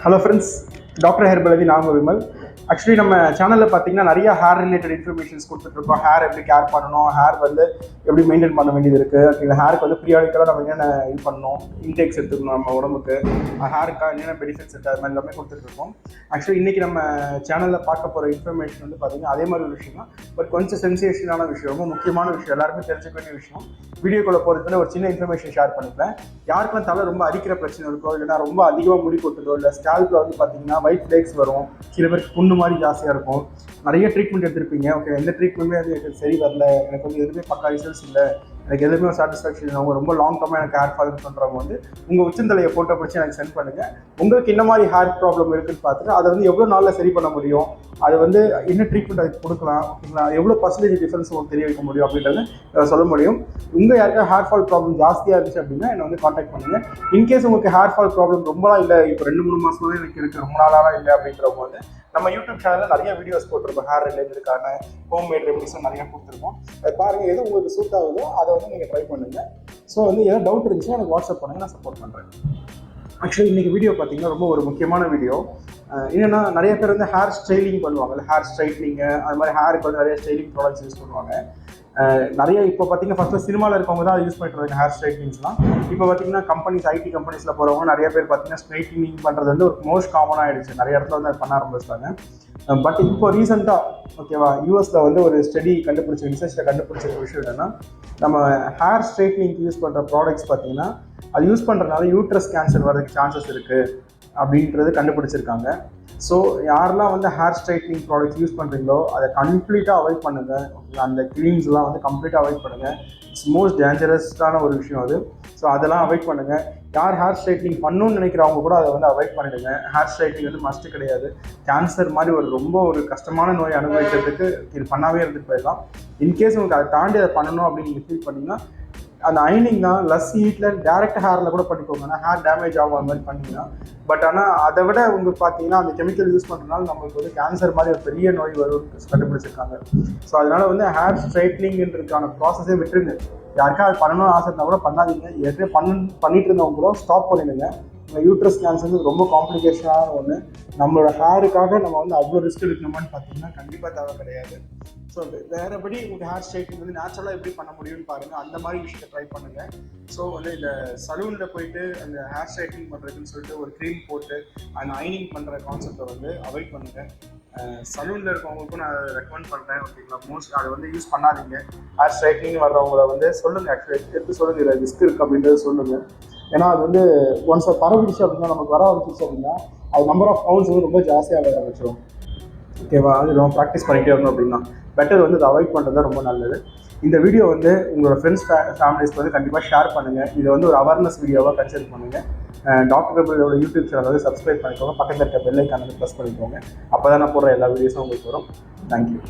Hello friends, Dr Herbal Vimal. Actually, நம்ம சேனல்ல பாத்தீங்கன்னா நிறைய ஹேர் ரிலேட்டட் இன்ஃபர்மேஷன்ஸ் கொடுத்துட்டு இருக்கோம். ஹேர் எப்படி கேர் பண்ணணும், ஹேர் வந்து எப்படி மெயின்டைன் பண்ண வேண்டியது இருக்கு, இந்த ஹேருக்கு வந்து பீரியாடிக்கலா நம்ம என்னென்ன இது பண்ணணும், இன்டேக்ஸ் எடுத்துக்கணும் நம்ம உடம்புக்கு, ஹேருக்கு என்னென்ன பெனிஃபிட்ஸ் இருக்கு, அது மாதிரி எல்லாமே கொடுத்துட்டு இருக்கோம். ஆக்சுவலி இன்னைக்கு நம்ம சேனல்ல பார்க்க போற இன்ஃபர்மேஷன் வந்து பாத்தீங்கன்னா அதே மாதிரி ஒரு விஷயம் தான், பட் கொஞ்சம் சென்சேஷனான விஷயம், ரொம்ப முக்கியமான விஷயம், எல்லாருமே தெரிஞ்சுக்க வேண்டிய விஷயம். வீடியோக்குள்ள போறதுக்குள்ள ஒரு சின்ன இன்ஃபர்மேஷன் ஷேர் பண்ணிப்பேன். யாருக்கெல்லாம் தலை ரொம்ப அரிக்கிற பிரச்சனை இருக்கோ, இல்லைன்னா ரொம்ப அதிகமாக முடி கொட்டுதோ, இல்லை ஸ்கேல்ப்ல வந்து பார்த்தீங்கன்னா ஒயிட் ஃப்ளேக்ஸ் வரும், சில பேருக்கு புண்ணு மாதிரி ஜாஸ்தியாக இருக்கும், நிறைய ட்ரீட்மெண்ட் எடுத்திருப்பீங்க. ஓகே, எந்த ட்ரீட்மெண்ட்டுமே அது எனக்கு சரி வரல, எனக்கு வந்து எதுவுமே பக்கா ரிசல்ட்ஸ் இல்லை, எனக்கு எதுவுமே ஒரு சாட்டிஸ்ஃபேக்ஷன் இல்லை, அவங்க ரொம்ப லாங் டர்மாக எனக்கு ஹேர் ஃபால் பண்ணுறவங்க வந்து உங்கள் உச்சந்தலையை ஃபோட்டோ பிடிச்சி எனக்கு சென்ட் பண்ணுங்கள். உங்களுக்கு என்ன மாதிரி ஹேர் ப்ராப்ளம் இருக்குன்னு பார்த்துட்டு அதை வந்து எவ்வளோ நாளில் சரி பண்ண முடியும், அது வந்து என்ன ட்ரீட்மெண்ட் அதுக்கு கொடுக்கலாம், ஓகேங்களா, எவ்வளோ பர்சன்டேஜ் டிஃபரன்ஸ் உங்களுக்கு தெரிய வைக்க முடியும் அப்படின்றத சொல்ல முடியும். உங்கள் யாருக்கா ஹேர் ஃபால் ப்ராப்ளம் ஜாஸ்தியாக இருந்துச்சு அப்படின்னா என்னை வந்து காண்டாக்ட் பண்ணுங்கள். இன்கேஸ் உங்களுக்கு ஹேர் ஃபால் ப்ராப்ளம் ரொம்பலாம் இல்லை, இப்போ 2-3 மாதம் தான் எனக்கு இருக்குது, ரொம்ப நாளாக இல்லை அப்படின்றவங்க வந்து நம்ம யூடியூப் சேனலில் நிறைய வீடியோஸ் போட்டிருக்கோம், ஹேர் ரிலேட்டடுக்கான ஹோம்மேட் ரெமடிஸும் நிறைய கொடுத்துருக்கோம். அதை பாருங்கள், எது உங்களுக்கு சூட் ஆகுதோ அதை வந்து நீங்கள் ட்ரை பண்ணுங்கள். ஸோ வந்து ஏதாவது டவுட் இருந்துச்சுன்னா எனக்கு வாட்ஸ்அப் பண்ணுங்கள், நான் சப்போர்ட் பண்ணுறேன். ஆக்சுவலி இன்றைக்கி வீடியோ பார்த்தீங்கன்னா ரொம்ப ஒரு முக்கியமான வீடியோ. என்னென்னா நிறைய பேர் வந்து ஹேர் ஸ்டைலிங் பண்ணுவாங்க, ஹேர் ஸ்ட்ரைட்னிங்கு, அது மாதிரி ஹேருக்கு வந்து நிறைய ஸ்டைலிங் ப்ராடக்ட்ஸ் யூஸ் பண்ணுவாங்க. நிறைய இப்போ பார்த்தீங்கன்னா ஃபஸ்ட்டு சினிமாவில் இருக்கவங்க தான் யூஸ் பண்ணிட்டு இருக்காங்க ஹேர் ஸ்ட்ரைட்னிங்ஸ்லாம். இப்போ பார்த்தீங்கன்னா கம்பெனிஸ், ஐடி கம்பெனிஸில் போகிறவங்க நிறைய பேர் பார்த்தீங்கன்னா ஸ்ட்ரைட்னிங் பண்ணுறது வந்து ஒரு மோஸ்ட் காமனாக ஆகிடுச்சு, நிறைய இடத்துல வந்து அது பண்ண ஆரம்பிச்சிட்டாங்க. பட் இப்போ ரீசெண்டாக ஓகேவா, யூஎஸில் வந்து ஒரு ஸ்டடி ரிசர்ச்சில் கண்டுபிடிச்ச விஷயம் என்னென்னா, நம்ம ஹேர் ஸ்ட்ரைட்னிங்க்கு யூஸ் பண்ணுற ப்ராடக்ட்ஸ் பார்த்தீங்கன்னா அது யூஸ் பண்ணுறதுனால யூட்ரஸ் கேன்சர் வரதுக்கு சான்சஸ் இருக்குது அப்படின்றது கண்டுபிடிச்சிருக்காங்க. ஸோ யாரெல்லாம் வந்து ஹேர் ஸ்ட்ரைட்னிங் ப்ராடக்ட்ஸ் யூஸ் பண்ணுறீங்களோ அதை கம்ப்ளீட்டாக அவாய்ட் பண்ணுங்கள். அந்த க்ரீம்ஸ்லாம் வந்து கம்ப்ளீட்டாக அவாய்ட் பண்ணுங்கள். இட்ஸ் மோஸ்ட் டேஞ்சரஸான ஒரு விஷயம் அது. ஸோ அதெல்லாம் அவாய்ட் பண்ணுங்கள். யார் ஹேர் ஸ்ட்ரைட்னிங் பண்ணணும்னு நினைக்கிறவங்க கூட அதை வந்து அவாய்ட் பண்ணிடுங்க. ஹேர் ஸ்ட்ரைட்னிங் வந்து மஸ்ட்டு கிடையாது. கேன்சர் மாதிரி ரொம்ப ஒரு கஷ்டமான நோயை அனுபவிக்கிறதுக்கு இது பண்ணாவே இருந்துட்டு போயிடலாம். இன்கேஸ் உங்களுக்கு அதை தாண்டி அதை பண்ணணும் அப்படின்னு நீங்கள் ஃபீல் பண்ணிங்கன்னா அந்த அயனிங் தான் லஸ் ஹீட்டில் டேரெக்ட் ஹேரில் கூட பண்ணிக்கோங்க, ஆனால் ஹேர் டேமேஜ் ஆகும் அந்த மாதிரி பண்ணிங்கன்னா. பட் ஆனால் அதை விட உங்களுக்கு பார்த்தீங்கன்னா அந்த கெமிக்கல் யூஸ் பண்ணுறதுனால நம்மளுக்கு வந்து கேன்சர் மாதிரி ஒரு பெரிய நோய் வரும் கண்டுபிடிச்சிருக்காங்க. ஸோ அதனால் வந்து ஹேர் ஸ்ட்ரைட்னிங்கிறதுக்கான ப்ராசஸே விட்டுருங்க. யாருக்கா அது பண்ணணும்னு ஆசை இருந்தால் கூட பண்ணாதீங்க. ஏற்கனவே பண்ணிட்டு இருந்தவங்க கூட ஸ்டாப் பண்ணிடுங்க. யூட்ரஸ் கேன்சர் ரொம்ப காம்ப்ளிகேஷனான ஒன்று. நம்மளோட ஹேருக்காக நம்ம வந்து அவ்வளோ ரிஸ்க் எடுக்கணுமான்னு பார்த்தீங்கன்னா கண்டிப்பாக தேவை கிடையாது. ஸோ வேறுபடி உங்களுக்கு ஹேர் ஸ்ட்ரைட்னிங் வந்து நேச்சுரலாக எப்படி பண்ண முடியும்னு பாருங்கள், அந்த மாதிரி விஷயத்தை ட்ரை பண்ணுங்கள். ஸோ வந்து இந்த சலூனில் போயிட்டு அந்த ஹேர் ஸ்ட்ரைட்னிங் பண்ணுறதுன்னு சொல்லிட்டு ஒரு க்ரீம் போட்டு அந்த அயனிங் பண்ணுற கான்செப்டை வந்து அவாய்ட் பண்ணுங்கள். சலூனில் இருக்கவங்களுக்கும் நான் ரெக்கமெண்ட் பண்ணுறேன், ஓகேங்களா. மோஸ்ட் அதை வந்து யூஸ் பண்ணாதீங்க. ஹேர் ஸ்ட்ரைட்னிங் வர்றவங்களை வந்து சொல்லுங்கள், ஆக்சுவலி எடுத்து சொல்லுங்கள், இதில் ரிஸ்க் இருக்குது அப்படின்றத சொல்லுங்கள். ஏன்னா அது வந்து ஒன்ஸ் பரவிடுச்சு அப்படின்னா, நமக்கு வர ஆரம்பிச்சிச்சு அப்படின்னா அது நம்பர் ஆஃப் பவுண்ட்ஸ் வந்து ரொம்ப ஜாஸ்தியாக வர ஆரம்பிச்சிடும், ஓகேவா. அது நம்ம ப்ராக்டிஸ் பண்ணிகிட்டே வரணும். அப்படின்னா பெட்டர் வந்து அதை அவாய்ட் பண்ணுறது தான் ரொம்ப நல்லது. இந்த வீடியோ வந்து உங்களோட ஃப்ரெண்ட்ஸ் ஃபேமிலிஸ்க்கு வந்து கண்டிப்பாக ஷேர் பண்ணுங்கள். இதை வந்து ஒரு அவேர்னஸ் வீடியோவாக கன்சிடர் பண்ணுங்கள். டாக்டர் ஹெர்பலோட யூடியூப் சேனல் வந்து சப்ஸ்கிரைப் பண்ணிக்கோங்க, பக்கத்தில் இருக்க பெல் ஐக்கான் வந்து ப்ரெஸ் பண்ணிக்கோங்க. அப்போ தான் நான் போடுற எல்லா வீடியோஸும் உங்களுக்கு வரும். தேங்க்யூ.